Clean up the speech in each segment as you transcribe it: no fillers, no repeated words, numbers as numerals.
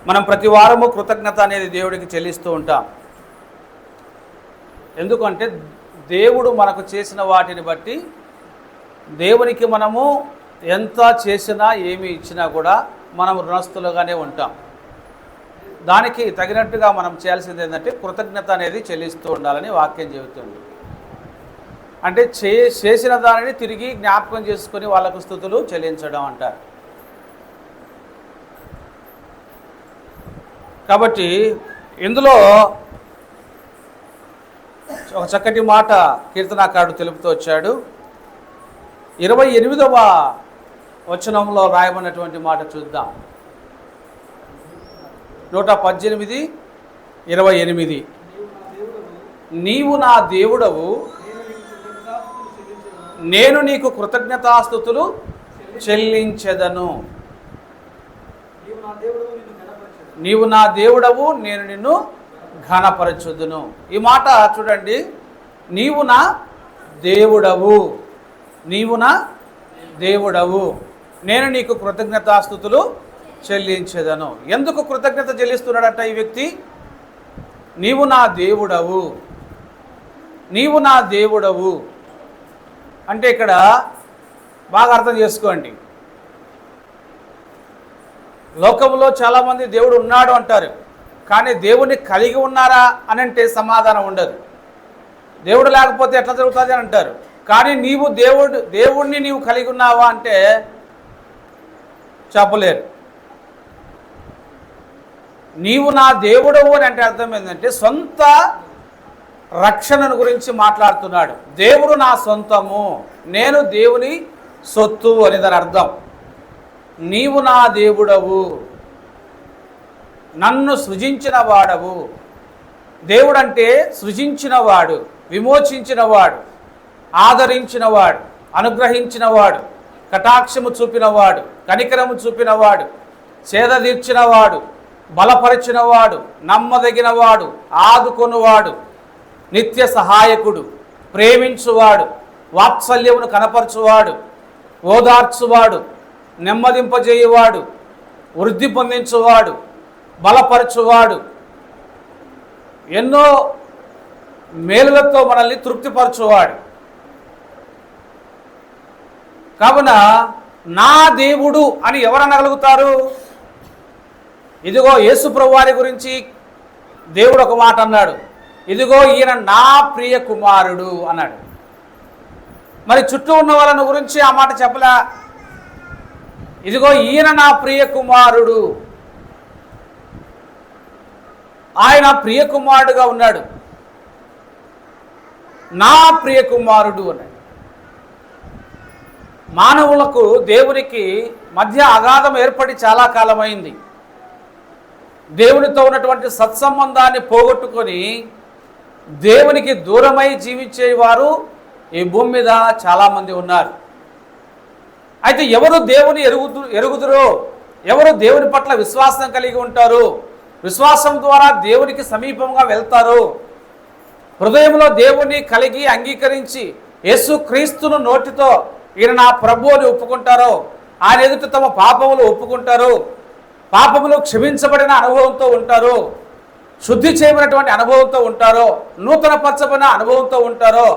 మనం ప్రతి వారము కృతజ్ఞత అనేది దేవుడికి చెల్లిస్తూ ఉంటాం. ఎందుకంటే దేవుడు మనకు చేసిన వాటిని బట్టి దేవునికి మనము ఎంత చేసినా ఏమి ఇచ్చినా కూడా మనం రుణస్థులుగానే ఉంటాం. దానికి తగినట్టుగా మనం చేయాల్సింది ఏంటంటే కృతజ్ఞత అనేది చెల్లిస్తూ ఉండాలని వాక్యం చెబుతుంది. అంటే చేసిన దానిని తిరిగి జ్ఞాపకం చేసుకొని వాళ్ళకు స్తుతులు చెల్లించడం అంటారు. కాబట్టి ఇందులో ఒక చక్కటి మాట కీర్తనాకారుడు తెలుపుతూ వచ్చాడు. 28వ వచనంలో రాయబడినటువంటి మాట చూద్దాం. 118:28 నీవు నా దేవుడవు, నేను నీకు కృతజ్ఞతాస్తుతులు చెల్లించెదను. నీవు నా దేవుడవు, నేను నిన్ను ఘనపరచుదును. ఈ మాట చూడండి, నీవు నా దేవుడవు, నీవు నా దేవుడవు, నేను నీకు కృతజ్ఞతాస్తుతులు చెల్లించెదను. ఎందుకు కృతజ్ఞత చెల్లిస్తున్నాడట ఈ వ్యక్తి? నీవు నా దేవుడవు, నీవు నా దేవుడవు అంటే ఇక్కడ బాగా అర్థం చేసుకోండి. లోకంలో చాలామంది దేవుడు ఉన్నాడు అంటారు, కానీ దేవుణ్ణి కలిగి ఉన్నారా అని అంటే సమాధానం ఉండదు. దేవుడు లేకపోతే ఎట్లా జరుగుతుంది అని అంటారు. కానీ నీవు దేవుణ్ణి నీవు కలిగి ఉన్నావా అంటే చెప్పలేరు. నీవు నా దేవుడవు అని అంటే అర్థం ఏంటంటే సొంత రక్షణను గురించి మాట్లాడుతున్నాడు. దేవుడు నా సొంతము, నేను దేవుని సొత్తు అని దాని అర్థం. నీవు నా దేవుడవు, నన్ను సృజించిన వాడవు. దేవుడంటే సృజించినవాడు, విమోచించినవాడు, ఆదరించినవాడు, అనుగ్రహించినవాడు, కటాక్షము చూపినవాడు, కనికరము చూపినవాడు, సేద తీర్చినవాడు, బలపరిచినవాడు, నమ్మదగినవాడు, ఆదుకొనువాడు, నిత్య సహాయకుడు, ప్రేమించువాడు, వాత్సల్యమును కనపరచువాడు, ఓదార్చువాడు, నెమ్మదింపజేయువాడు, వృద్ధి పొందించువాడు, బలపరచువాడు, ఎన్నో మేలులతో మనల్ని తృప్తిపరచువాడు. కావున నా దేవుడు అని ఎవరు అనగలుగుతారు? ఇదిగో యేసు ప్రభువారి గురించి దేవుడు ఒక మాట అన్నాడు, ఇదిగో ఈయన నా ప్రియ కుమారుడు అన్నాడు. మరి చుట్టూ ఉన్న వాళ్ళని గురించి ఆ మాట చెప్పలే. ఇదిగో ఈయన నా ప్రియ కుమారుడు, ఆయన ప్రియ కుమారుడుగా ఉన్నాడు, నా ప్రియ కుమారుడు అన్నాడు. మానవులకు దేవునికి మధ్య అగాధం ఏర్పడి చాలా కాలమైంది. దేవునితో ఉన్నటువంటి సత్సంబంధాన్ని పోగొట్టుకొని దేవునికి దూరమై జీవించేవారు ఈ భూమి మీద చాలామంది ఉన్నారు. అయితే ఎవరు దేవుని ఎరుగుదురో, ఎవరు దేవుని పట్ల విశ్వాసం కలిగి ఉంటారు, విశ్వాసం ద్వారా దేవునికి సమీపంగా వెళ్తారు, హృదయంలో దేవుని కలిగి అంగీకరించి యేసుక్రీస్తును నోటితో ఈయన నా ప్రభు అని ఒప్పుకుంటారో, ఆయన ఎదుట తమ పాపములు ఒప్పుకుంటారు, పాపములు క్షమించబడిన అనుభవంతో ఉంటారు, శుద్ధి చేయబడినటువంటి అనుభవంతో ఉంటారో, నూతన పరచబడిన అనుభవంతో ఉంటారో,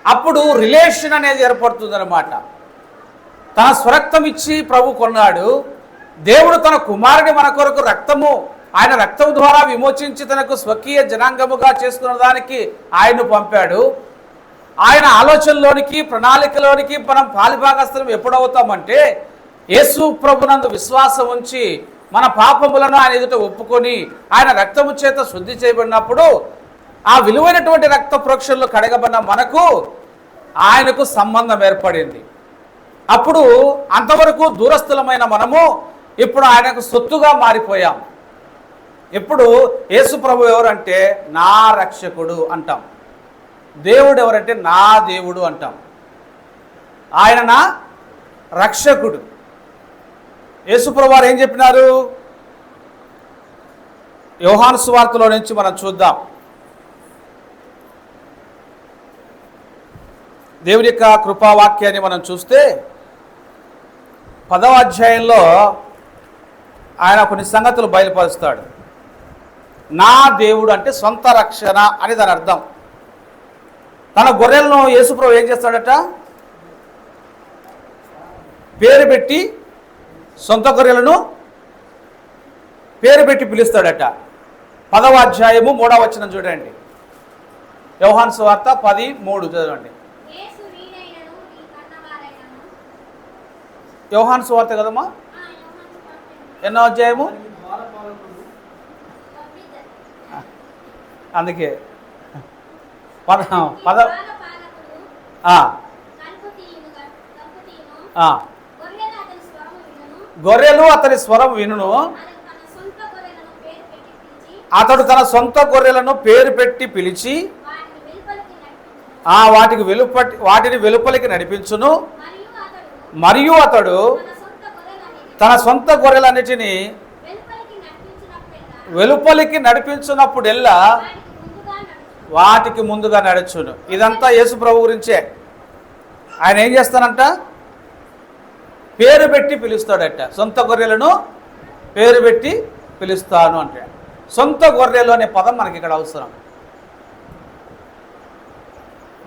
అప్పుడు రిలేషన్ అనేది ఏర్పడుతుందన్నమాట. తన స్వరక్తం ఇచ్చి ప్రభు కొన్నాడు. దేవుడు తన కుమారుని మన కొరకు రక్తము, ఆయన రక్తం ద్వారా విమోచించి తనకు స్వకీయ జనాంగముగా చేసుకున్న దానికి ఆయన్ను పంపాడు. ఆయన ఆలోచనలోనికి, ప్రణాళికలోనికి మనం పాలిభాగస్థలం ఎప్పుడవుతామంటే యేసు ప్రభునందు విశ్వాసం ఉంచి మన పాపములను ఆయన ఎదుట ఒప్పుకొని ఆయన రక్తము చేత శుద్ధి చేయబడినప్పుడు ఆ విలువైనటువంటి రక్త ప్రోక్షణలు కడగబడిన మనకు ఆయనకు సంబంధం ఏర్పడింది. అప్పుడు అంతవరకు దూరస్థులమైన మనము ఇప్పుడు ఆయనకు సొత్తుగా మారిపోయాం. ఇప్పుడు యేసు ప్రభు ఎవరంటే నా రక్షకుడు అంటాం, దేవుడు ఎవరంటే నా దేవుడు అంటాం, ఆయన నా రక్షకుడు. యేసు ప్రభు వారు ఏం చెప్పినారు? యోహాను సువార్తలో నుంచి మనం చూద్దాం. దేవుని యొక్క కృపావాక్యాన్ని మనం చూస్తే 10వ అధ్యాయంలో ఆయన కొన్ని సంగతులు బయలుపరుస్తాడు. నా దేవుడు అంటే సొంత రక్షణ అని దాని అర్థం. తన గొర్రెలను యేసుప్రభు ఏం చేస్తాడట? పేరు పెట్టి, సొంత గొర్రెలను పేరు పెట్టి పిలుస్తాడట. 10వ అధ్యాయము 3వ వచనం చూడండి. యోహాను సువార్త 10:3 చదవండి. యోహాను సువార్త కదమ్మా? ఎన్నో అధ్యాయము? అందుకే గొర్రెలు అతని స్వరం వినును, అతడు తన సొంత గొర్రెలను పేరు పెట్టి పిలిచి వాటిని వెలుపలికి నడిపించును. మరియు అతడు తన సొంత గొర్రెలన్నిటిని వెలుపలికి నడిపించినప్పుడెల్లా వాటికి ముందుగా నడుచును. ఇదంతా యేసు ప్రభు గురించే. ఆయన ఏం చేస్తానంట? పేరు పెట్టి పిలుస్తాడట. సొంత గొర్రెలను పేరు పెట్టి పిలుస్తాను అంటే, సొంత గొర్రెలు అనే పదం మనకి ఇక్కడ అవసరం.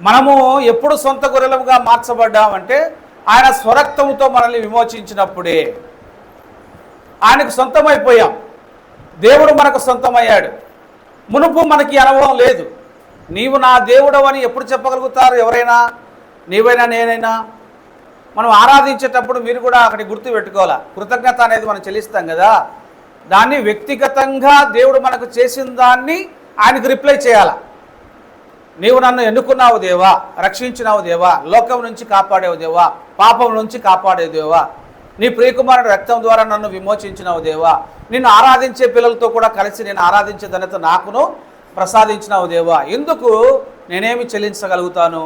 మనము ఎప్పుడు సొంత గొర్రెలుగా మార్చబడ్డామంటే ఆయన స్వరక్తముతో మనల్ని విమోచించినప్పుడే. ఆయనకు సొంతమైపోయాం. దేవుడు మనకు సొంతమయ్యాడు. మునుపు మనకి అనుభవం లేదు. నీవు నా దేవుడు అని ఎప్పుడు చెప్పగలుగుతారు ఎవరైనా? నీవైనా నేనైనా. మనం ఆరాధించేటప్పుడు మీరు కూడా అక్కడి గుర్తు పెట్టుకోవాలా. కృతజ్ఞత అనేది మనం చెల్లిస్తాం కదా, దాన్ని వ్యక్తిగతంగా దేవుడు మనకు చేసిన దాన్ని ఆయనకు రిప్లై చేయాలా. నీవు నన్ను ఎన్నుకున్నావు దేవా, రక్షించినావు దేవా, లోకం నుంచి కాపాడేవు దేవా, పాపం నుంచి కాపాడేవు దేవా, నీ ప్రియకుమారుడు రక్తం ద్వారా నన్ను విమోచించినావు దేవా, నిన్ను ఆరాధించే పిల్లలతో కూడా కలిసి నేను ఆరాధించే ధన్యత నాకును ప్రసాదించినావు దేవా. ఎందుకు నేనేమి చెల్లించగలుగుతాను?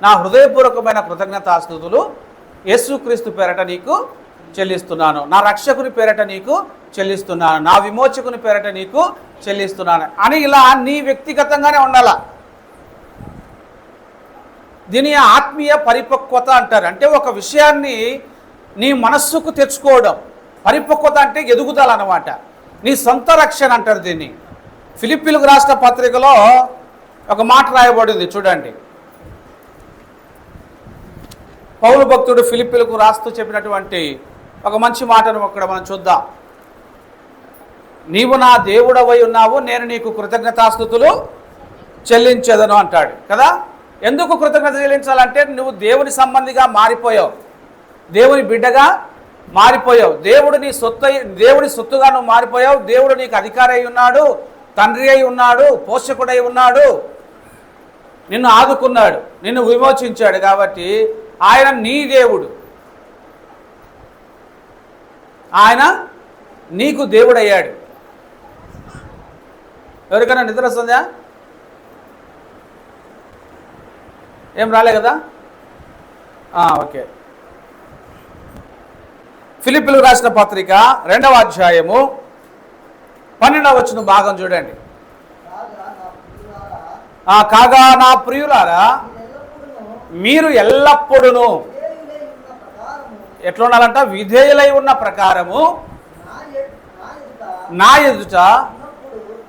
నా హృదయపూర్వకమైన కృతజ్ఞతాస్తుతులు యేసుక్రీస్తు పేరట నీకు చెల్లిస్తున్నాను, నా రక్షకుని పేరట నీకు చెల్లిస్తున్నాను, నా విమోచకుని పేరట నీకు చెల్లిస్తున్నాను అని ఇలా నీ వ్యక్తిగతంగానే ఉండాల. దీని ఆత్మీయ పరిపక్వత అంటారు. అంటే ఒక విషయాన్ని నీ మనస్సుకు తెచ్చుకోవడం. పరిపక్వత అంటే ఎదుగుదల అన్నమాట. నీ సొంత రక్షణ అంటారు దీన్ని. ఫిలిప్పీలకు రాష్ట్ర పత్రికలో ఒక మాట రాయబడింది చూడండి. పౌలు భక్తుడు ఫిలిప్పీలకు రాస్తూ చెప్పినటువంటి ఒక మంచి మాటను అక్కడ మనం చూద్దాం. నీవు నా దేవుడవై ఉన్నావు, నేను నీకు కృతజ్ఞతాస్తుతులు చెల్లించేదను అంటాడు కదా. ఎందుకు కృతజ్ఞత చెల్లించాలంటే నువ్వు దేవుని సంబంధిగా మారిపోయావు, దేవుని బిడ్డగా మారిపోయావు, దేవుని సొత్తుగా నువ్వు మారిపోయావు. దేవుడు నీకు అధికారి అయి ఉన్నాడు, తండ్రి అయి ఉన్నాడు, పోషకుడై ఉన్నాడు, నిన్ను ఆదుకున్నాడు, నిన్ను విమోచించాడు. కాబట్టి ఆయన నీ దేవుడు, ఆయన నీకు దేవుడయ్యాడు. ఎవరికైనా నిద్ర వస్తుందా? ఏం రాలే కదా? ఓకే. ఫిలిప్పీలకు రాసిన పత్రిక 2వ అధ్యాయము 12వ వచనం భాగం చూడండి. కాగా నా ప్రియులారా, మీరు ఎల్లప్పుడూ ఎట్లా ఉండాలంట? విధేయులై ఉన్న ప్రకారము నా ఎదుట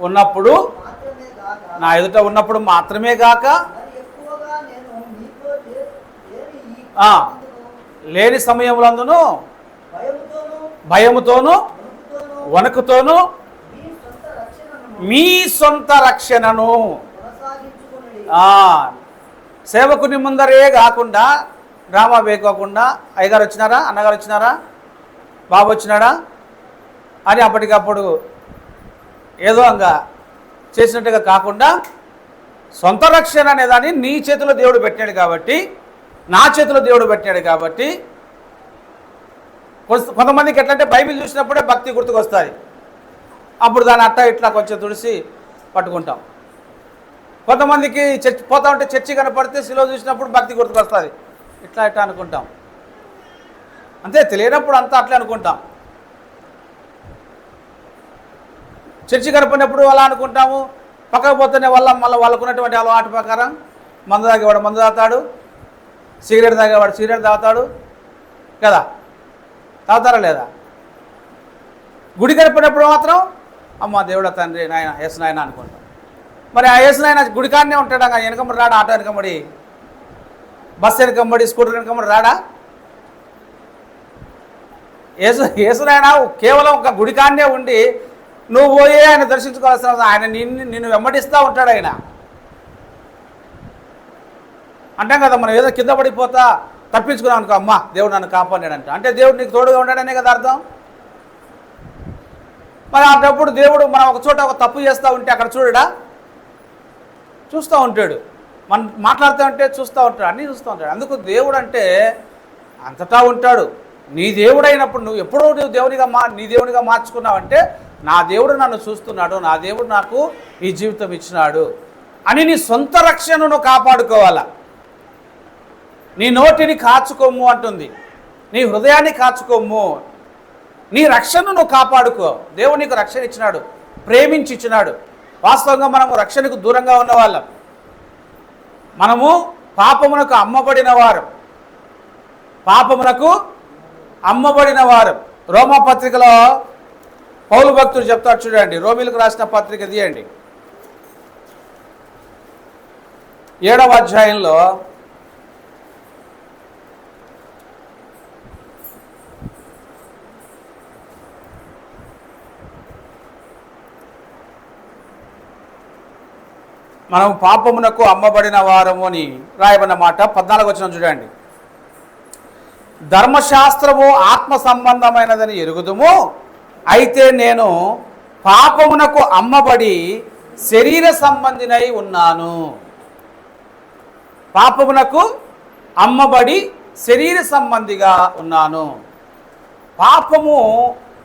ఉన్నప్పుడు, నా ఎదుట ఉన్నప్పుడు మాత్రమే గాక లేని సమయములందును భయముతోను వణుకుతోను మీ సొంత రక్షణను సేవకుని ముందరే కాకుండా, డ్రామా వేయకోకుండా, అయ్యగారు వచ్చినారా, అన్నగారు వచ్చినారా, బాబు వచ్చినాడా అని అప్పటికప్పుడు ఏదో అంగా చేసినట్టుగా కాకుండా సొంత రక్షణ అనేదాన్ని నీ చేతిలో దేవుడు పెట్టాడు కాబట్టి, నా చేతిలో దేవుడు పెట్టాడు కాబట్టి. కొంతమందికి ఎట్లంటే బైబిల్ చూసినప్పుడే భక్తి గుర్తుకొస్తుంది. అప్పుడు దాన్ని అట్లా ఇట్లా కొంచెం తుడిసి పట్టుకుంటాం. కొంతమందికి చర్చి పోతా ఉంటే చర్చి కనపడితే శిలువ చూసినప్పుడు భక్తి గుర్తుకొస్తుంది. ఇట్లా ఇట్లా అనుకుంటాం. అంతే, తెలియనప్పుడు అంతా అట్లా అనుకుంటాం. చర్చి కనపడినప్పుడు అలా అనుకుంటాము. పక్కకు పోతేనే మళ్ళీ వాళ్ళకున్నటువంటి అలవాటు ప్రకారం మందు తాగేవాడు మందు తాగుతాడు, సిగరెట్ తాగేవాడు సిగరెట్ తాగుతాడు కదా. తాగుతారా లేదా? గుడి గడిపినప్పుడు మాత్రం అమ్మ దేవుడా తండ్రి నాయన యేసు నాయన అనుకుంటాం. మరి ఆ యేసు నాయన గుడికాడనే ఉంటాడా? వెనకమ్మడి రాడా? ఆటో వెనకమ్మడి, బస్సు వెనకమ్మడి, స్కూటర్ వెనకమ్మడి రాడా? యేసు నాయన కేవలం ఒక గుడికాడనే ఉండి నువ్వు పోయే ఆయన దర్శించుకోవాల్సిన అవసరం, ఆయన నిన్ను వెంబడిస్తూ ఉంటాడు. ఆయన అంటాం కదా, మనం ఏదో కింద పడిపోతా తప్పించుకున్నాం అనుకో, అమ్మ దేవుడు నన్ను కాపాడాడంట, అంటే దేవుడు నీకు తోడుగా ఉన్నాడనే కదా అర్థం. మరి అటప్పుడు దేవుడు మనం ఒక చోట ఒక తప్పు చేస్తూ ఉంటే అక్కడ చూడడా? చూస్తూ ఉంటాడు. మనం మాట్లాడుతూ ఉంటే చూస్తూ ఉంటాడు, అన్నీ చూస్తూ ఉంటాడు. అందుకు దేవుడు అంటే అంతటా ఉంటాడు. నీ దేవుడైనప్పుడు నువ్వు ఎప్పుడూ నీ దేవునిగా మార్చుకున్నావంటే నా దేవుడు నన్ను చూస్తున్నాడు, నా దేవుడు నాకు ఈ జీవితం ఇచ్చినాడు అని నీ సొంత రక్షణను కాపాడుకోవాలా. నీ నోటిని కాచుకోము అంటుంది, నీ హృదయాన్ని కాచుకోము, నీ రక్షణను నువ్వు కాపాడుకో. దేవుడు నీకు రక్షణ ఇచ్చినాడు, ప్రేమించి ఇచ్చినాడు. వాస్తవంగా మనము రక్షణకు దూరంగా ఉన్నవాళ్ళం, మనము పాపమునకు అమ్మబడిన వారు, పాపమునకు అమ్మబడిన వారు. రోమా పత్రికలో పౌలు భక్తుడు చెప్తాడు చూడండి, రోమిలకు రాసిన పత్రిక తీయండి, 7వ అధ్యాయంలో మనం పాపమునకు అమ్మబడిన వారము అని రాయబడిన మాట 14వ వచనం చూడండి. ధర్మశాస్త్రము ఆత్మ సంబంధమైనదని ఎరుగుదుము, అయితే నేను పాపమునకు అమ్మబడి శరీర సంబంధినై ఉన్నాను. పాపమునకు అమ్మబడి శరీర సంబంధిగా ఉన్నాను. పాపము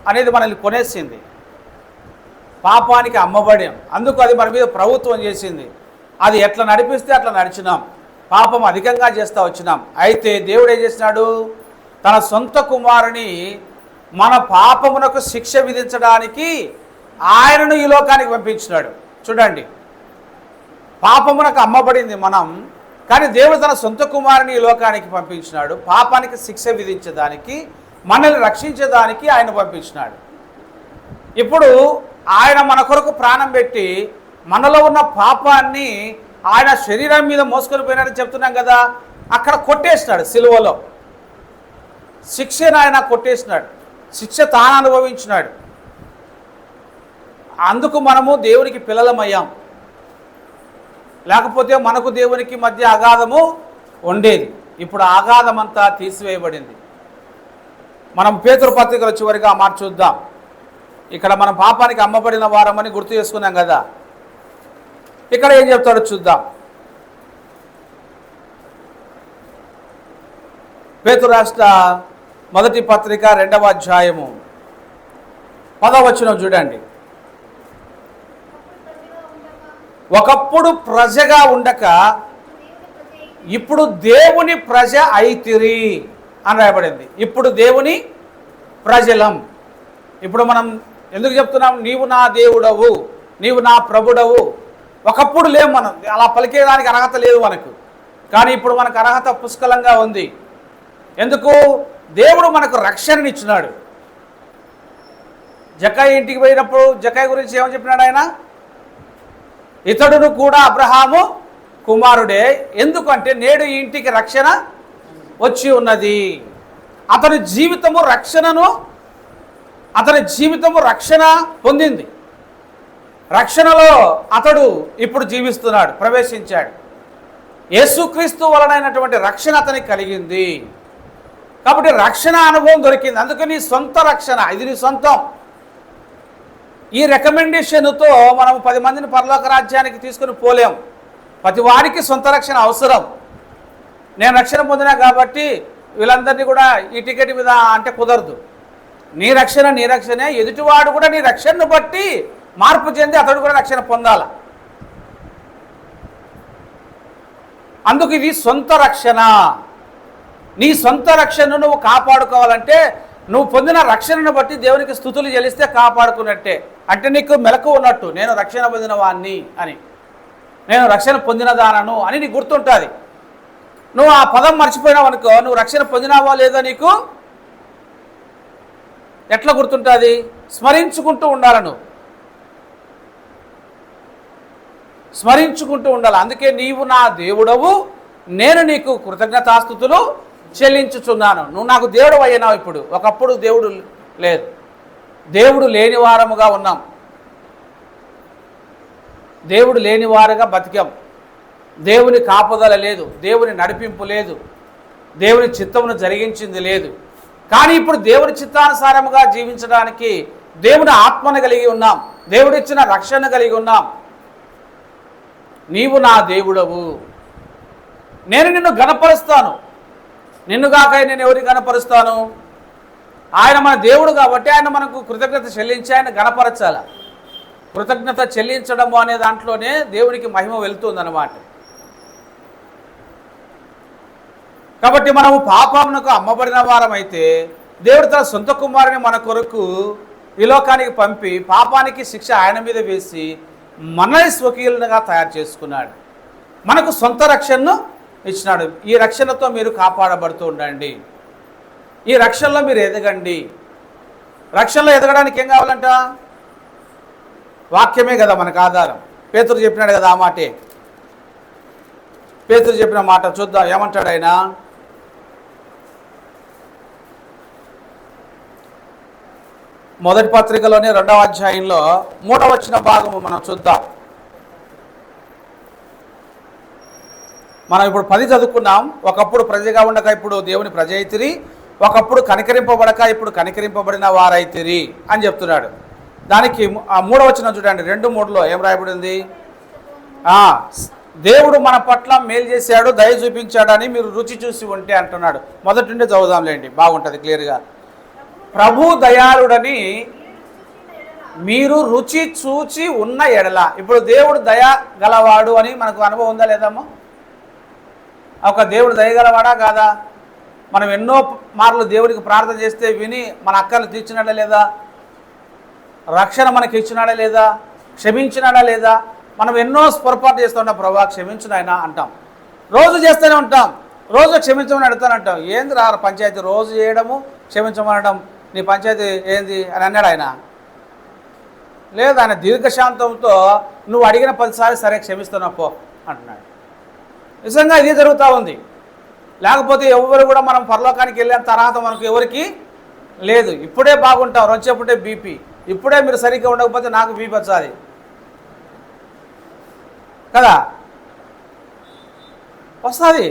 అనేది మనల్ని కొనేసింది, పాపానికి అమ్మబడాం. అందుకు అది మన మీద ప్రభుత్వం చేసింది. అది ఎట్లా నడిపిస్తే అట్లా నడిచినాం, పాపం అధికంగా చేస్తూ వచ్చినాం. అయితే దేవుడు ఏం చేసినాడు? తన సొంత కుమారుని మన పాపమునకు శిక్ష విధించడానికి ఆయనను ఈ లోకానికి పంపించినాడు. చూడండి, పాపమునకు అమ్మబడింది మనం, కానీ దేవుడు తన సొంత కుమారుని ఈ లోకానికి పంపించినాడు. పాపానికి శిక్ష విధించడానికి, మనల్ని రక్షించడానికి ఆయన పంపించినాడు. ఇప్పుడు ఆయన మన కొరకు ప్రాణం పెట్టి మనలో ఉన్న పాపాన్ని ఆయన శరీరం మీద మోసుకొని పోయినాడని చెప్తున్నాం కదా. అక్కడ కొట్టేసినాడు, సిలువలో శిక్షను ఆయన కొట్టేసినాడు, శిక్ష తాను అనుభవించినాడు. అందుకు మనము దేవునికి పిల్లలమయ్యాం. లేకపోతే మనకు దేవునికి మధ్య అగాధము ఉండేది. ఇప్పుడు అగాధం అంతా తీసివేయబడింది. మనం పేతురు పత్రికలో చివరిగా చూద్దాం. ఇక్కడ మనం పాపానికి అమ్మబడిన వారమని గుర్తు చేసుకున్నాం కదా. ఇక్కడ ఏం చెప్తాడో చూద్దాం. పేతురు రాష్ట్ర మొదటి పత్రిక 2వ అధ్యాయము 10వ వచనం చూడండి. ఒకప్పుడు ప్రజగా ఉండక ఇప్పుడు దేవుని ప్రజ అయితిరి అని రాయబడింది. ఇప్పుడు దేవుని ప్రజలం. ఇప్పుడు మనం ఎందుకు చెప్తున్నాం? నీవు నా దేవుడవు, నీవు నా ప్రభుడవు. ఒకప్పుడు లేవు, మనం అలా పలికేదానికి అర్హత లేదు మనకు. కానీ ఇప్పుడు మనకు అర్హత పుష్కలంగా ఉంది. ఎందుకు? దేవుడు మనకు రక్షణనిచ్చినాడు. జక్కయ్య ఇంటికి పోయినప్పుడు జక్కయ్య గురించి ఏమని చెప్పినాడు ఆయన? ఇతడును కూడా అబ్రహాము కుమారుడే, ఎందుకంటే నేడు ఈ ఇంటికి రక్షణ వచ్చి ఉన్నది. అతని జీవితము రక్షణ పొందింది. రక్షణలో అతడు ఇప్పుడు జీవిస్తున్నాడు, ప్రవేశించాడు. యేసుక్రీస్తు వలనైనటువంటి రక్షణ అతనికి కలిగింది. కాబట్టి రక్షణ అనుభవం దొరికింది. అందుకని సొంత రక్షణ, ఇది నీ సొంతం. ఈ రికమెండేషన్తో మనం 10 మందిని పరలోక రాజ్యానికి తీసుకుని పోలేం. ప్రతి వారికి సొంత రక్షణ అవసరం. నేను రక్షణ పొందినా కాబట్టి వీళ్ళందరినీ కూడా ఈ టికెట్ మీద అంటే కుదరదు. నీ రక్షణే, ఎదుటివాడు కూడా నీ రక్షణను బట్టి మార్పు చెంది అతడు కూడా రక్షణ పొందాల. అందుకు ఇది సొంత రక్షణ. నీ సొంత రక్షణను నువ్వు కాపాడుకోవాలంటే నువ్వు పొందిన రక్షణను బట్టి దేవునికి స్తుతులు చెల్లిస్తే కాపాడుకున్నట్టే. అంటే నీకు మెలకు ఉన్నట్టు, నేను రక్షణ పొందిన వాణ్ణి అని, నేను రక్షణ పొందినదానను అని నీకు గుర్తుంటుంది. నువ్వు ఆ పదం మర్చిపోయినావు అనుకో, నువ్వు రక్షణ పొందినావో లేదో నీకు ఎట్లా గుర్తుంటుంది? స్మరించుకుంటూ ఉండాలను, స్మరించుకుంటూ ఉండాలి. అందుకే నీవు నా దేవుడవు, నేను నీకు కృతజ్ఞతాస్తుతులు చెల్లించుచున్నాను. నువ్వు నాకు దేవుడు అయ్యినావు. ఇప్పుడు ఒకప్పుడు దేవుడు లేదు, దేవుడు లేని వారముగా ఉన్నాం, దేవుడు లేని వారుగా బతికాం. దేవుని కాపుదల లేదు, దేవుని నడిపింపు లేదు, దేవుని చిత్తమును జరిగించింది లేదు. కానీ ఇప్పుడు దేవుని చిత్తానుసారముగా జీవించడానికి దేవుని ఆత్మను కలిగి ఉన్నాం, దేవుడిచ్చిన రక్షణ కలిగి ఉన్నాం. నీవు నా దేవుడవు, నేను నిన్ను గణపరుస్తాను. నిన్నుగాక నేను ఎవరికి గణపరుస్తాను? ఆయన మన దేవుడు కాబట్టి ఆయన మనకు కృతజ్ఞత చెల్లించి ఆయన గణపరచాల. కృతజ్ఞత చెల్లించడము అనే దాంట్లోనే దేవునికి మహిమ వెళ్తుందన్నమాట. కాబట్టి మనము పాపమునకు అమ్మబడిన వారమైతే దేవుడు తన సొంత కుమారుని మన కొరకు ఈ లోకానికి పంపి పాపానికి శిక్ష ఆయన మీద వేసి మనల్ని స్వకీయులుగా తయారు చేసుకున్నాడు, మనకు సొంత రక్షణను ఇచ్చినాడు. ఈ రక్షణతో మీరు కాపాడబడుతూ ఉండండి, ఈ రక్షణలో మీరు ఎదగండి. రక్షణలో ఎదగడానికి ఏం కావాలంట? వాక్యమే కదా మనకు ఆధారం. పేతురు చెప్పినాడు కదా ఆ మాటే, పేతురు చెప్పిన మాట చూద్దాం ఏమంటాడు ఆయన. మొదటి పత్రికలోనే 2వ అధ్యాయంలో 3వ వచన భాగము మనం చూద్దాం. మనం ఇప్పుడు 10 చదువుకున్నాం. ఒకప్పుడు ప్రజగా ఉండక ఇప్పుడు దేవుని ప్రజ అయితిరి, ఒకప్పుడు కనికరింపబడక ఇప్పుడు కనికరింపబడిన వారైతిరి అని చెప్తున్నాడు. దానికి 3వ వచనం చూడండి, 2:3లో ఏం రాయబడింది? దేవుడు మన పట్ల మేలు చేశాడు, దయ చూపించాడని మీరు రుచి చూసి ఉంటే అంటున్నాడు. మొదటి నుండి చదువుదాంలేండి, బాగుంటుంది క్లియర్గా. ప్రభు దయాళుడని మీరు రుచి చూచి ఉన్న ఎడల. ఇప్పుడు దేవుడు దయ గలవాడు అని మనకు అనుభవం ఉందా లేదమ్మా? ఒక దేవుడు దయగలవాడా కాదా? మనం ఎన్నో మార్లు దేవుడికి ప్రార్థన చేస్తే విని మన అక్కర్లు తీర్చినాడా లేదా? రక్షణ మనకి ఇచ్చినాడా లేదా? క్షమించినాడా లేదా? మనం ఎన్నో పొరపాటు చేస్తున్నాం, ప్రభా క్షమించిన ఆయన అంటాం, రోజు చేస్తూనే ఉంటాం, రోజు క్షమించమని అడుగుతానంటాం. ఏంది రా పంచాయతీ రోజు చేయడము క్షమించమనడం, నీ పంచాయతీ ఏంది అని అన్నాడు ఆయన. లేదు, ఆయన దీర్ఘశాంతంతో నువ్వు అడిగిన 10 సార్లు సరే క్షమిస్తున్నావు పో అంటున్నాడు. నిజంగా ఇది జరుగుతూ ఉంది. లేకపోతే ఎవరు కూడా మనం పరలోకానికి వెళ్ళిన తర్వాత మనకు ఎవరికి లేదు. ఇప్పుడే బాగుంటాం, వచ్చేప్పుడే బీపీ, ఇప్పుడే మీరు సరిగ్గా ఉండకపోతే నాకు బీపీ వచ్చాది కదా, వస్తుంది.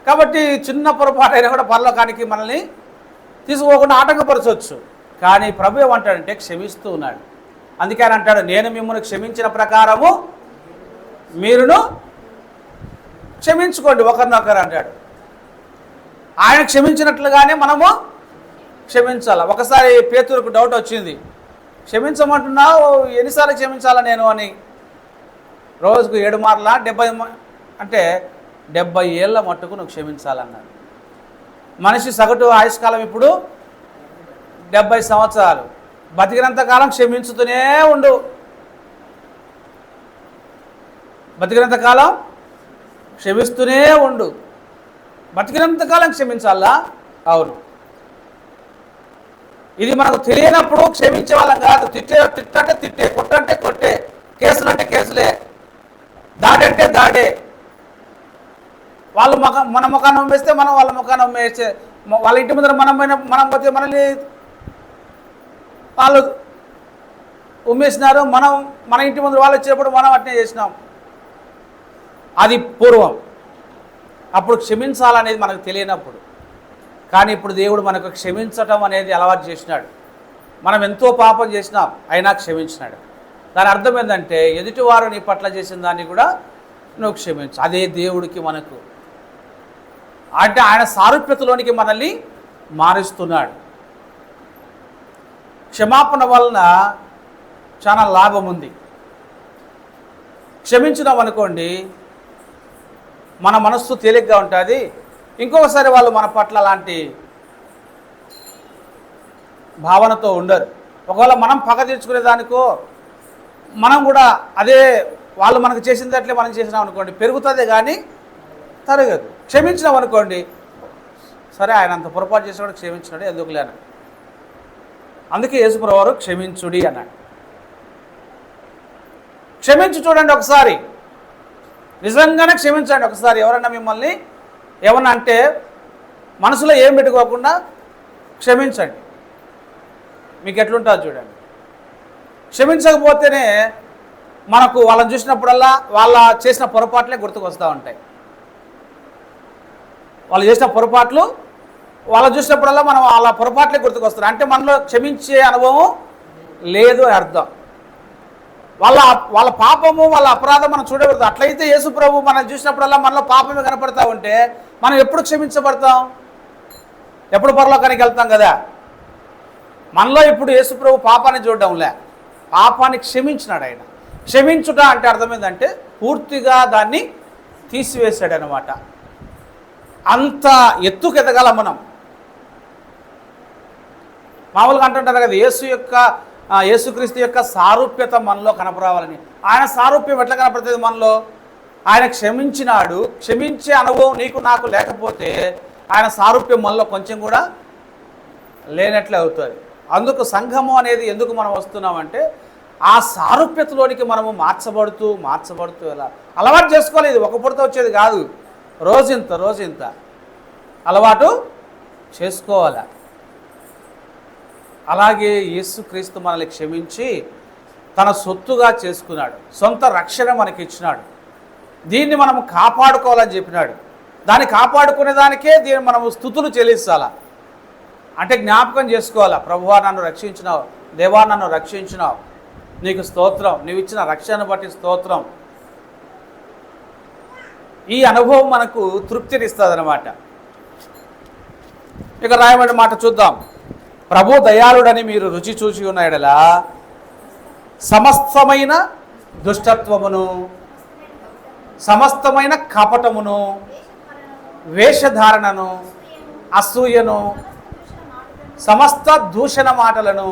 కాబట్టి చిన్న పొరపాటు అయినా కూడా పరలోకానికి మనల్ని తీసుకోకుండా ఆటంకపరచవచ్చు. కానీ ప్రభు ఏమంటాడంటే క్షమిస్తూ ఉన్నాడు. అందుకే ఆయన అంటాడు, నేను మిమ్మల్ని క్షమించిన ప్రకారము మీరును క్షమించుకోండి ఒకరినొకరు అంటాడు. ఆయన క్షమించినట్లుగానే మనము క్షమించాలి. ఒకసారి పేతురుకు డౌట్ వచ్చింది, క్షమించమంటున్నావు, ఎన్నిసార్లు క్షమించాలా నేను అని. రోజుకు 7 మార్లా 70 అంటే 70 ఏళ్ళ మట్టుకు నువ్వు క్షమించాలన్నాడు. మనిషి సగటు ఆయుష్కాలం ఇప్పుడు 70 సంవత్సరాలు. బతికినంతకాలం క్షమించుతూనే ఉండు, బతికినంతకాలం క్షమిస్తూనే ఉండు. బతికినంతకాలం క్షమించాలా? అవును. ఇది మనకు తెలియనప్పుడు క్షమించే వాళ్ళం కాదు. తిట్టంటే తిట్టే, కొట్టంటే కొట్టే, కేసులంటే కేసులే, దాడంటే దాడే. వాళ్ళు మన ముఖాన్ని ఉమ్మేస్తే మనం వాళ్ళ ముఖాన్ని ఉమ్మేస్తే, వాళ్ళ ఇంటి ముందర మనం పోతే మనల్ని వాళ్ళు ఉమ్మేసినారు, మన ఇంటి ముందర వాళ్ళు వచ్చేటప్పుడు మనం అట్నే చేసినాం. అది పూర్వం, అప్పుడు క్షమించాలనేది మనకు తెలియనప్పుడు. కానీ ఇప్పుడు దేవుడు మనకు క్షమించటం అనేది అలవాటు చేసినాడు. మనం ఎంతో పాపం చేసినాం, అయినా క్షమించినాడు. దాని అర్థం ఏంటంటే ఎదుటివారు నీ పట్ల చేసిన దాన్ని కూడా నువ్వు క్షమించు. అదే దేవుడికి మనకు అంటే ఆయన సారూప్యతలోనికి మనల్ని మారుస్తున్నాడు. క్షమాపణ వలన చాలా లాభం ఉంది. క్షమించినాం అనుకోండి, మన మనస్సు తేలిగ్గా ఉంటుంది. ఇంకొకసారి వాళ్ళు మన పట్ల అలాంటి భావనతో ఉండరు. ఒకవేళ మనం పగ తీర్చుకునేదానికో మనం కూడా అదే వాళ్ళు మనకు చేసిందట్లే మనం చేసినాం అనుకోండి, పెరుగుతుంది కానీ తరగదు. క్షమించినాం అనుకోండి, సరే ఆయన అంత పొరపాటు చేసినాడు క్షమించినాడు ఎందుకు లేని అందుకే యేసుప్రభువు వారు క్షమించుడి అన్నాడు. క్షమించి చూడండి ఒకసారి, నిజంగానే క్షమించండి ఒకసారి. ఎవరన్నా మిమ్మల్ని ఏమన్నా అంటే మనసులో ఏం పెట్టుకోకుండా క్షమించండి. మీకు ఎట్లుంటుందో చూడండి. క్షమించకపోతేనే మనకు వాళ్ళని చూసినప్పుడల్లా వాళ్ళ చేసిన పొరపాట్లే గుర్తుకు వస్తూ ఉంటాయి. వాళ్ళు చేసిన పొరపాట్లు వాళ్ళని చూసినప్పుడల్లా మనం వాళ్ళ పొరపాట్లే గుర్తుకు వస్తున్నాయి. అంటే మనలో క్షమించే అనుభవం లేదు అని అర్థం. వాళ్ళ పాపము వాళ్ళ అపరాధం మనం చూడకూడదు. అట్లయితే యేసు ప్రభు మనం చూసినప్పుడల్లా మనలో పాపమే కనపడతా ఉంటే మనం ఎప్పుడు క్షమించబడతాం? ఎప్పుడు పరలోకానికి వెళ్తాం కదా. మనలో ఇప్పుడు యేసు ప్రభు పాపాన్ని చూడడంలే, పాపాన్ని క్షమించినాడు ఆయన. క్షమించుట అంటే అర్థం ఏంటంటే పూర్తిగా దాన్ని తీసివేశాడు అనమాట. అంత ఎత్తుకు ఎదగాల మనం. మామూలుగా అంటుంటారు కదా, యేసుక్రీస్తు యొక్క సారూప్యత మనలో కనపరావాలని. ఆయన సారూప్యం ఎట్లా కనపడుతుంది మనలో? ఆయన క్షమించినాడు. క్షమించే అనుభవం నీకు నాకు లేకపోతే ఆయన సారూప్యం మనలో కొంచెం కూడా లేనట్లే అవుతుంది. అందుకు సంఘము అనేది ఎందుకు మనం వస్తున్నామంటే ఆ సారూప్యతలోనికి మనము మార్చబడుతూ ఎలా అలవాటు చేసుకోవాలి. ఇది ఒక పూటతో వచ్చేది కాదు, రోజింత అలవాటు చేసుకోవాలి. అలాగే యేసుక్రీస్తు మనల్ని క్షమించి తన సొత్తుగా చేసుకున్నాడు. సొంత రక్షణ మనకి ఇచ్చినాడు. దీన్ని మనం కాపాడుకోవాలని చెప్పినాడు. దాన్ని కాపాడుకునే దానికే దీన్ని మనము స్తుతులు చెల్లించాలా. అంటే జ్ఞాపకం చేసుకోవాలా, ప్రభువా నన్ను రక్షించినావు, దేవా నన్ను రక్షించినావు, నీకు స్తోత్రం, నీవు ఇచ్చిన రక్షణను బట్టి స్తోత్రం. ఈ అనుభవం మనకు తృప్తినిస్తుంది అన్నమాట. ఇక రాయబడిన మాట చూద్దాం. ప్రభు దయాళుడని మీరు రుచి చూసి ఉన్న యెడల సమస్తమైన దుష్టత్వమును, సమస్తమైన కపటమును, వేషధారణను, అసూయను, సమస్త దూషణ మాటలను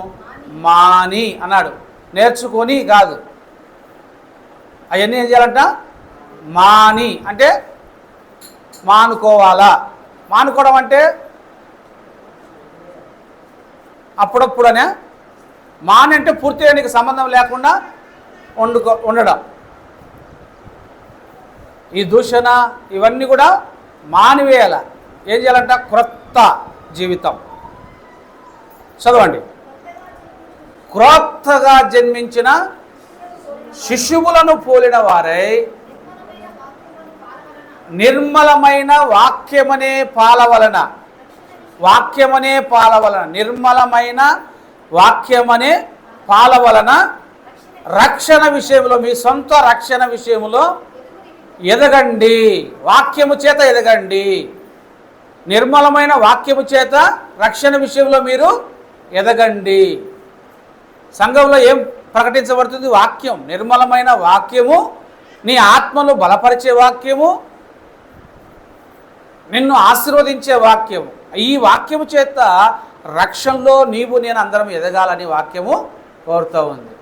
మాని అన్నాడు. నేర్చుకొని కాదు, అవన్నీ ఏం చేయాలంట? మాని అంటే మానుకోవాలా. మానుకోవడం అంటే అప్పుడప్పుడనే. మాని అంటే పూర్తిగా నీకు సంబంధం లేకుండా ఉండడం. ఈ దూషణ ఇవన్నీ కూడా మానివేయాల. ఏం చేయాలంట? క్రొత్త జీవితం. చదవండి. క్రొత్తగా జన్మించిన శిశువులను పోలిన వారై నిర్మలమైన వాక్యమనే పాల వలన, నిర్మలమైన వాక్యమనే పాల వలన రక్షణ విషయంలో, మీ సొంత రక్షణ విషయంలో ఎదగండి. వాక్యము చేత ఎదగండి. నిర్మలమైన వాక్యము చేత రక్షణ విషయంలో మీరు ఎదగండి. సంఘంలో ఏం ప్రకటించబడుతుంది? వాక్యం. నిర్మలమైన వాక్యము, నీ ఆత్మను బలపరిచే వాక్యము, నిన్ను ఆశీర్వదించే వాక్యము. ఈ వాక్యము చేత రక్షణలో నీవు నేను అందరం ఎదగాలని వాక్యము కోరుతూ ఉంది.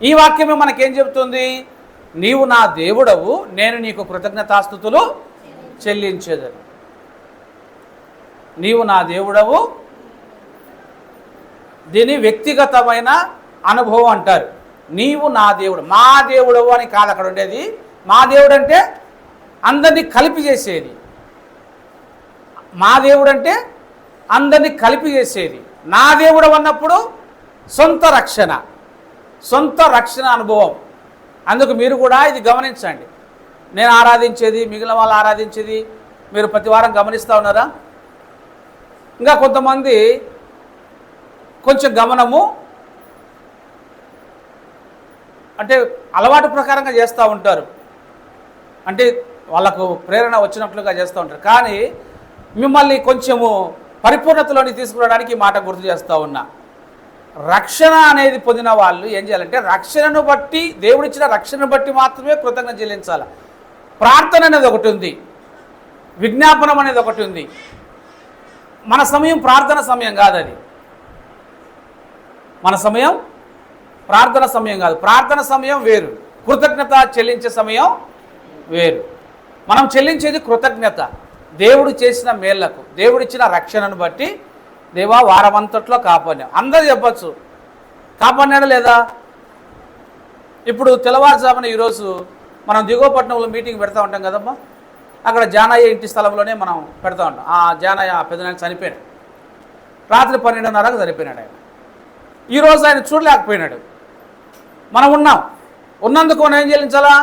ఈ వాక్యమే మనకేం చెబుతుంది? నీవు నా దేవుడవు, నేను నీకు కృతజ్ఞతాస్తుతులు చెల్లించేదను. నీవు నా దేవుడవు. దీని వ్యక్తిగతమైన అనుభవం అంటారు. నీవు నా దేవుడు, మా దేవుడవు అని కాదు అక్కడ ఉండేది. మా దేవుడు అంటే అందరినీ కలిపి చేసేది. మా దేవుడు అంటే అందరినీ కలిపి చేసేది. నా దేవుడు అన్నప్పుడు సొంత రక్షణ అనుభవం. అందుకు మీరు కూడా ఇది గమనించండి. నేను ఆరాధించేది, మిగిలిన వాళ్ళు ఆరాధించేది మీరు ప్రతి వారం గమనిస్తూ ఉన్నారా? ఇంకా కొంతమంది కొంచెం గమనము అంటే అలవాటు ప్రకారంగా చేస్తూ ఉంటారు. అంటే వాళ్ళకు ప్రేరణ వచ్చినట్లుగా చేస్తూ ఉంటారు. కానీ మిమ్మల్ని కొంచెము పరిపూర్ణతలోని తీసుకురావడానికి ఈ మాట గుర్తు చేస్తూ ఉన్నా. రక్షణ అనేది పొందిన వాళ్ళు ఏం చేయాలంటే రక్షణను బట్టి, దేవుడిచ్చిన రక్షణను బట్టి మాత్రమే కృతజ్ఞత చెల్లించాలి. ప్రార్థన అనేది ఒకటి ఉంది, విజ్ఞాపనం అనేది ఒకటి ఉంది. మన సమయం ప్రార్థన సమయం కాదు. అది మన సమయం ప్రార్థన సమయం కాదు. ప్రార్థన సమయం వేరు, కృతజ్ఞత చెల్లించే సమయం వేరు. మనం చెల్లించేది కృతజ్ఞత దేవుడు చేసిన మేళ్లకు, దేవుడిచ్చిన రక్షణను బట్టి దేవా వారమంతట్లో కాపాడినావు. అందరూ చెప్పచ్చు, కాపాడినాడా లేదా? ఇప్పుడు తెల్లవారుజామున ఈరోజు మనం దిగువపట్నంలో మీటింగ్ పెడతా ఉంటాం కదమ్మా, అక్కడ జానయ్య ఇంటి స్థలంలోనే మనం పెడతా ఉంటాం. ఆ జానయ్య పెద్దనాయన చనిపోయాడు, రాత్రి 12:30కు చనిపోయినాడు ఆయన. ఈరోజు ఆయన చూడలేకపోయినాడు. మనం ఉన్నందుకు మనం ఏం చెల్లించాలా?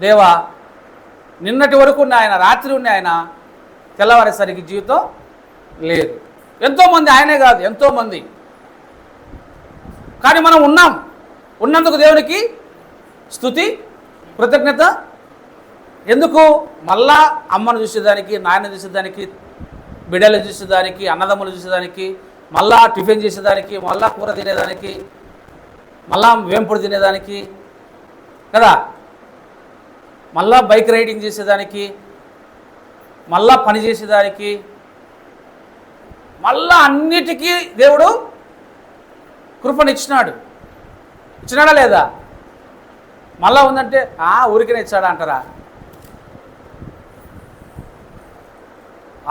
దేవా నిన్నటి వరకు ఉన్న ఆయన, రాత్రి ఉన్న ఆయన, తెల్లవారేసరికి జీవితం లేదు. ఎంతోమంది, ఆయనే కాదు ఎంతోమంది, కానీ మనం ఉన్నందుకు దేవునికి స్తుతి కృతజ్ఞత. ఎందుకు? మళ్ళా అమ్మను చూసేదానికి, నాయన చూసేదానికి, బిడ్డలు చూసేదానికి, అన్నదమ్ములు చూసేదానికి, మళ్ళా టిఫిన్ చేసేదానికి, మళ్ళా కూర తినేదానికి, మళ్ళా వేంపుడు తినేదానికి కదా, మళ్ళా బైక్ రైడింగ్ చేసేదానికి, మళ్ళా పని చేసేదానికి, మళ్ళా అన్నిటికీ దేవుడు ఇచ్చినాడా లేదా? మళ్ళా ఉందంటే ఊరికనే ఇచ్చాడా అంటారా?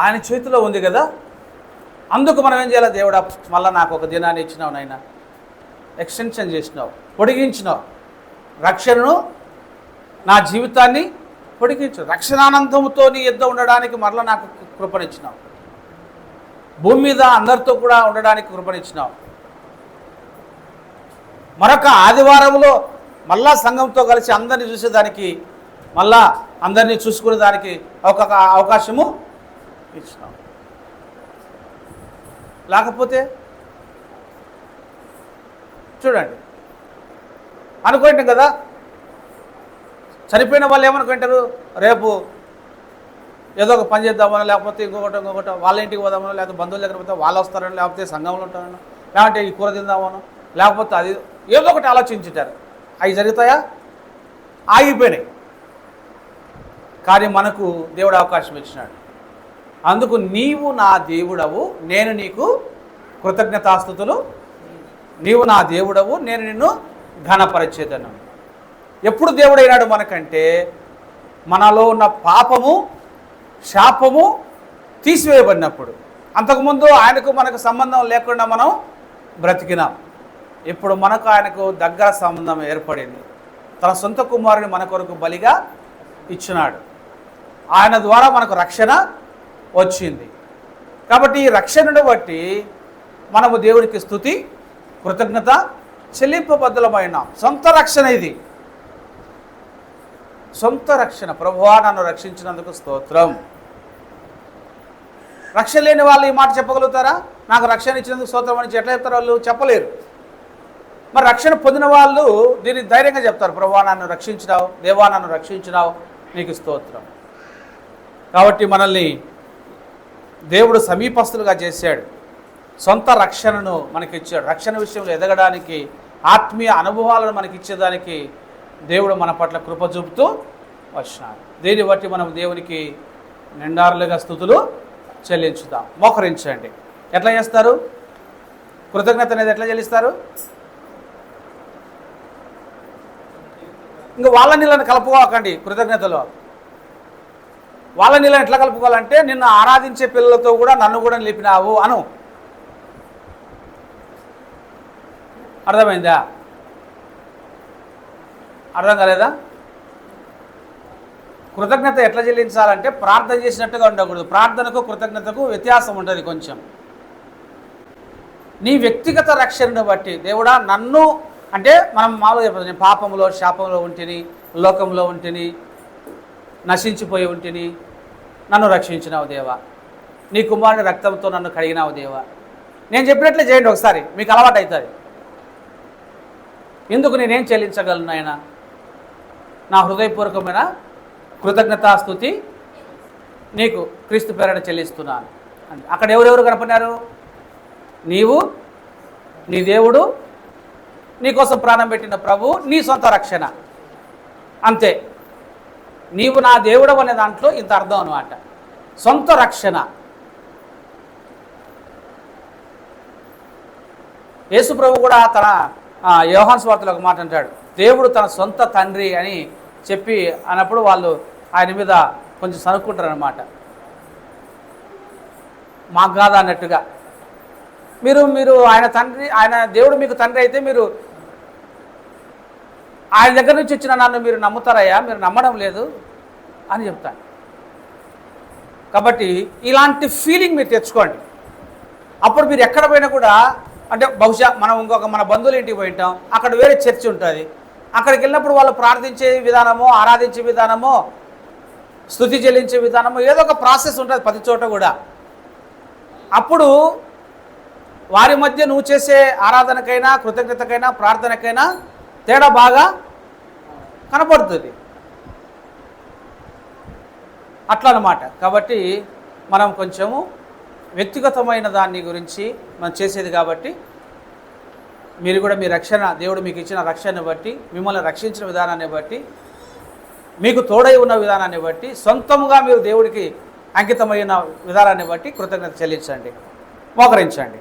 ఆయన చేతిలో ఉంది కదా. అందుకు మనం ఏం చేయాలి? దేవుడా మళ్ళీ నాకు ఒక దినాన్ని ఇచ్చినావు నాయన, ఎక్స్టెన్షన్ చేసినావు, పొడిగించినావు, రక్షణను, నా జీవితాన్ని పొడిగించు, రక్షణానందంతో నీ యుద్ధం ఉండడానికి మరలా నాకు కృపనిచ్చినావు, భూమి మీద అందరితో కూడా ఉండడానికి కృపనిచ్చినావు, మరొక ఆదివారంలో మళ్ళా సంఘంతో కలిసి అందరినీ చూసేదానికి, మళ్ళా అందరినీ చూసుకునేదానికి ఒక అవకాశము ఇచ్చినావు. లేకపోతే చూడండి, అనుకుంటాం కదా, చనిపోయిన వాళ్ళు ఏమనుకుంటారు? రేపు ఏదో ఒక పని చేద్దామనో, లేకపోతే ఇంకొకటి వాళ్ళ ఇంటికి పోదామనో, లేకపోతే బంధువుల దగ్గర పోతే వాళ్ళు వస్తారనో, లేకపోతే సంఘంలో ఉంటారనో, లేకపోతే ఈ కూర తిందామనో, లేకపోతే అది ఏదో ఒకటి ఆలోచించుంటారు. అవి జరుగుతాయా? ఆగిపోయినాయి. కానీ మనకు దేవుడు అవకాశం ఇచ్చినాడు. అందుకు నీవు నా దేవుడవు, నేను నీకు కృతజ్ఞతాస్తుతులు, నీవు నా దేవుడవు, నేను నిన్ను ఘనపరిచేదను. ఎప్పుడు దేవుడైనాడు మనకంటే మనలో ఉన్న పాపము, శాపము తీసివేయబడినప్పుడు. అంతకుముందు ఆయనకు మనకు సంబంధం లేకుండా మనం బ్రతికినాం. ఇప్పుడు మనకు ఆయనకు దగ్గర సంబంధం ఏర్పడింది. తన సొంత కుమారుని మన కొరకు బలిగా ఇచ్చినాడు. ఆయన ద్వారా మనకు రక్షణ వచ్చింది. కాబట్టి ఈ రక్షణను బట్టి మనము దేవునికి స్తుతి కృతజ్ఞత చెల్లింపబద్ధులమైన సొంత రక్షణ. ఇది సొంత రక్షణ. ప్రభువా నన్ను రక్షించినందుకు స్తోత్రం. రక్షణ లేని వాళ్ళు ఈ మాట చెప్పగలుగుతారా? నాకు రక్షణ ఇచ్చినందుకు స్తోత్రం అని ఎట్లా చెప్తారు? వాళ్ళు చెప్పలేరు. మరి రక్షణ పొందిన వాళ్ళు దీన్ని ధైర్యంగా చెప్తారు, ప్రభువా నన్ను రక్షించినావు, దేవా నన్ను రక్షించినావు, నీకు స్తోత్రం. కాబట్టి మనల్ని దేవుడు సమీపస్తులుగా చేశాడు, సొంత రక్షణను మనకిచ్చాడు. రక్షణ విషయంలో ఎదగడానికి, ఆత్మీయ అనుభవాలను మనకిచ్చేదానికి దేవుడు మన పట్ల కృప చూపుతూ వచ్చినాడు. దీన్ని బట్టి మనం దేవునికి నిండారులుగా స్తుతులు చెల్లించుదాం. మోకరించండి. ఎట్లా చేస్తారు? కృతజ్ఞత అనేది ఎట్లా చెల్లిస్తారు? ఇంకా వాళ్ళ నీళ్ళని కలుపుకోకండి. కృతజ్ఞతలో వాళ్ళ నీళ్ళని ఎట్లా కలుపుకోవాలంటే, నిన్ను ఆరాధించే పిల్లలతో కూడా నన్ను కూడా లేపినావు అను. అర్థమైందా? అర్థం కాలేదా? కృతజ్ఞత ఎట్లా చెల్లించాలంటే ప్రార్థన చేసినట్టుగా ఉండకూడదు. ప్రార్థనకు కృతజ్ఞతకు వ్యత్యాసం ఉంటుంది కొంచెం. నీ వ్యక్తిగత రక్షణను బట్టి దేవుడా నన్ను, అంటే మనం మామూలుగా చెప్పదు, నేను పాపంలో శాపంలో ఉంటిని, లోకంలో ఉంటిని, నశించిపోయి ఉంటిని, నన్ను రక్షించినావు దేవా, నీ కుమారుని రక్తంతో నన్ను కడిగినావు దేవా. నేను చెప్పినట్లే చేయండి ఒకసారి, మీకు అలవాటు అవుతుంది. ఎందుకు నేనేం చెల్లించగలను ఆయన? నా హృదయపూర్వకమైన కృతజ్ఞతాస్తుతి నీకు క్రీస్తు పేరట చెల్లిస్తున్నాను. అక్కడ ఎవరెవరు కనపడినారు? నీవు, నీ దేవుడు, నీకోసం ప్రాణం పెట్టిన ప్రభు, నీ సొంత రక్షణ. అంతే. నీవు నా దేవుడు అనే దాంట్లో ఇంత అర్థం అన్నమాట. సొంత రక్షణ. యేసు ప్రభు కూడా తన యోహాను సువార్తలో ఒక మాట అంటాడు, దేవుడు తన సొంత తండ్రి అని చెప్పి అన్నప్పుడు వాళ్ళు ఆయన మీద కొంచెం సనుక్కుంటారు అన్నమాట. మాకు కాదా అన్నట్టుగా మీరు మీరు ఆయన తండ్రి, ఆయన దేవుడు మీకు తండ్రి అయితే మీరు ఆయన దగ్గర నుంచి వచ్చిన నన్ను మీరు నమ్ముతారయ్యా, మీరు నమ్మడం లేదు అని చెప్తాను. కాబట్టి ఇలాంటి ఫీలింగ్ మీరు తెచ్చుకోండి. అప్పుడు మీరు ఎక్కడ పోయినా కూడా, అంటే బహుశా మనం ఇంకొక మన బంధువుల ఇంటికి పోయింటాం, అక్కడ వేరే చర్చ్ ఉంటుంది. అక్కడికి వెళ్ళినప్పుడు వాళ్ళు ప్రార్థించే విధానమో, ఆరాధించే విధానమో, స్తుతి చెల్లించే విధానమో ఏదో ఒక ప్రాసెస్ ఉంటుంది ప్రతి చోట కూడా. అప్పుడు వారి మధ్య నువ్వు చేసే ఆరాధనకైనా, కృతజ్ఞతకైనా, ప్రార్థనకైనా తేడా బాగా కనపడుతుంది. అట్లా అన్నమాట. కాబట్టి మనం కొంచెము వ్యక్తిగతమైన దాన్ని గురించి మనం చేసేది కాబట్టి మీరు కూడా మీ రక్షణ, దేవుడు మీకు ఇచ్చిన రక్షణని బట్టి, మిమ్మల్ని రక్షించిన విధానాన్ని బట్టి, మీకు తోడై ఉన్న విధానాన్ని బట్టి, సొంతంగా మీరు దేవుడికి అంకితమైన విధానాన్ని బట్టి కృతజ్ఞత చెల్లించండి, మోకరించండి.